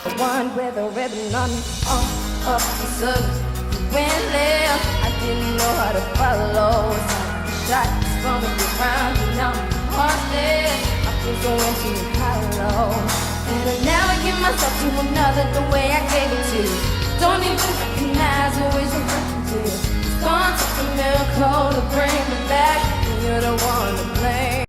One with a ribbon on up the circus. When left, I didn't know how to follow. Shot from the ground, and now my heart's dead. I feel so empty and hollow. And I never give myself to another the way I gave it to you. Don't even recognize who is referring to you. It's gone take a miracle to bring me back, and you're the one to blame.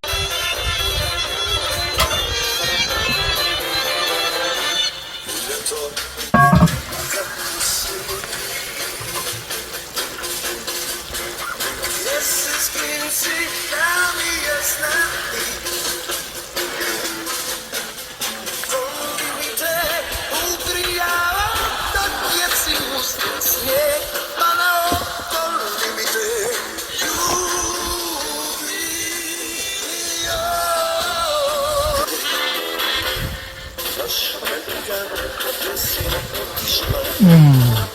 Mm.